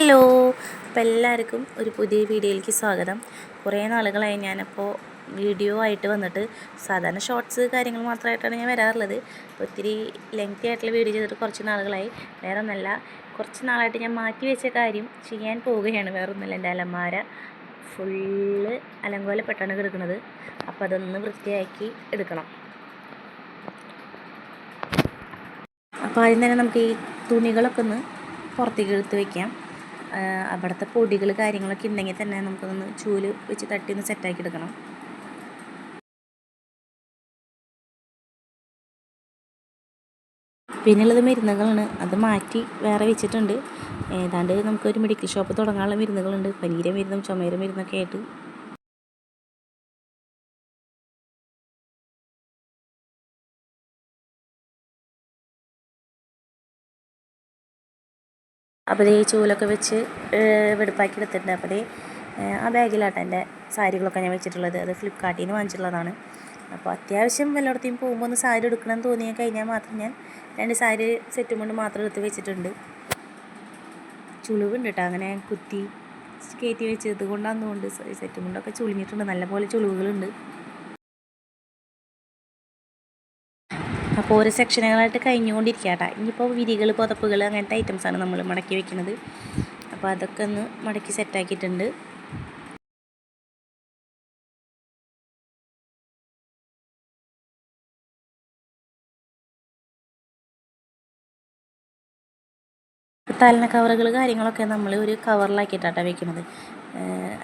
Hello, അപ്പോൾ എല്ലാവർക്കും ഒരു പുതിയ വീഡിയോയിലേക്ക് സ്വാഗതം. കുറേ നാളുകളായി ഞാനപ്പോൾ വീഡിയോ ആയിട്ട് വന്നിട്ട് സാധാരണ ഷോർട്സ് കാര്യങ്ങൾ മാത്രമായിട്ടാണ് ഞാൻ വരാറുള്ളത്. ഒത്തിരി ലെങ്തി ആയിട്ടുള്ള വീഡിയോ ചെയ്തിട്ട് കുറച്ച് നാളുകളായി. വേറെ ഒന്നല്ല, കുറച്ച് നാളായിട്ട് ഞാൻ മാറ്റി വെച്ച കാര്യം ചെയ്യാൻ പോവുകയാണ്. വേറെ ഒന്നുമില്ല, എൻ്റെ അലമാര ഫുള്ള് അലങ്കോലപ്പെട്ടാണ് കിടക്കുന്നത്. അപ്പോൾ അതൊന്ന് വൃത്തിയാക്കി എടുക്കണം. അപ്പോൾ ആദ്യം തന്നെ നമുക്ക് ഈ തുണികളൊക്കെ ഒന്ന് പുറത്തേക്ക് എടുത്ത് വയ്ക്കാം. അവിടുത്തെ പൊടികൾ കാര്യങ്ങളൊക്കെ ഉണ്ടെങ്കിൽ തന്നെ നമുക്കൊന്ന് ചൂല് വെച്ച് തട്ടി ഒന്ന് സെറ്റാക്കി എടുക്കണം. പിന്നെയുള്ളത് മരുന്നുകളാണ്. അത് മാറ്റി വേറെ വെച്ചിട്ടുണ്ട്. ഏതാണ്ട് നമുക്കൊരു മെഡിക്കൽ ഷോപ്പ് തുടങ്ങാനുള്ള മരുന്നുകളുണ്ട്. പനീര മരുന്നും ചുമര മരുന്നൊക്കെ ആയിട്ട്. അപ്പോൾ ഈ ചൂലൊക്കെ വെച്ച് വെടുപ്പാക്കി എടുത്തിട്ടുണ്ട്. അപ്പോൾ ആ ബാഗിലാട്ടെ എൻ്റെ സാരികളൊക്കെ ഞാൻ വെച്ചിട്ടുള്ളത്. അത് ഫ്ലിപ്കാർട്ടിൽ നിന്ന് വാങ്ങിച്ചിട്ടുള്ളതാണ്. അപ്പോൾ അത്യാവശ്യം എല്ലായിടത്തും പോകുമ്പോൾ ഒന്ന് സാരി എടുക്കണം തോന്നിയാൽ കഴിഞ്ഞാൽ മാത്രം ഞാൻ 2 സാരി സെറ്റും കൊണ്ട് മാത്രം എടുത്ത് വെച്ചിട്ടുണ്ട്. ചുളിവുണ്ട് കേട്ടോ, അങ്ങനെ കുത്തി കയറ്റി വെച്ചത് കൊണ്ടാകുന്നതുകൊണ്ട് സെറ്റും കൊണ്ടൊക്കെ ചുളിഞ്ഞിട്ടുണ്ട്. നല്ലപോലെ ചുളിവുകളുണ്ട്. അപ്പോൾ ഓരോ സെക്ഷനുകളായിട്ട് കഴിഞ്ഞുകൊണ്ടിരിക്കുക. ഇനിയിപ്പോൾ വിരികൾ, പുതപ്പുകൾ അങ്ങനത്തെ ഐറ്റംസാണ് നമ്മൾ മടക്കി വെക്കുന്നത്. അപ്പോൾ അതൊക്കെ ഒന്ന് മടക്കി സെറ്റാക്കിയിട്ടുണ്ട്. തലന കവറുകൾ കാര്യങ്ങളൊക്കെ നമ്മൾ ഒരു കവറിലാക്കിയിട്ടാണ് വെക്കുന്നത്.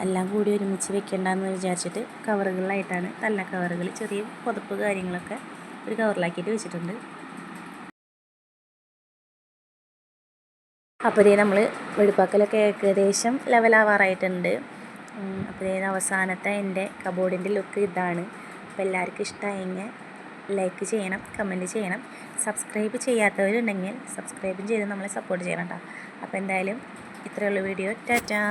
എല്ലാം കൂടി ഒരുമിച്ച് വെക്കേണ്ടെന്ന് വിചാരിച്ചിട്ട് കവറുകളിലായിട്ടാണ് തലന കവറുകൾ, ചെറിയ പുതപ്പ് കാര്യങ്ങളൊക്കെ ഒരു കവറിലാക്കിയിട്ട് വെച്ചിട്ടുണ്ട്. അപ്പോൾ നമ്മൾ വെടുപ്പാക്കലൊക്കെ ഏകദേശം ലെവലാവാറായിട്ടുണ്ട്. അപ്പോൾ അവസാനത്തെ എൻ്റെ കബോർഡിൻ്റെ ലുക്ക് ഇതാണ്. അപ്പോൾ എല്ലാവർക്കും ഇഷ്ടമായെങ്കിൽ ലൈക്ക് ചെയ്യണം, കമൻറ്റ് ചെയ്യണം. സബ്സ്ക്രൈബ് ചെയ്യാത്തവരുണ്ടെങ്കിൽ സബ്സ്ക്രൈബും ചെയ്ത് നമ്മളെ സപ്പോർട്ട് ചെയ്യണം കേട്ടോ. അപ്പോൾ എന്തായാലും ഇത്രയുള്ള വീഡിയോ. ടാറ്റാ.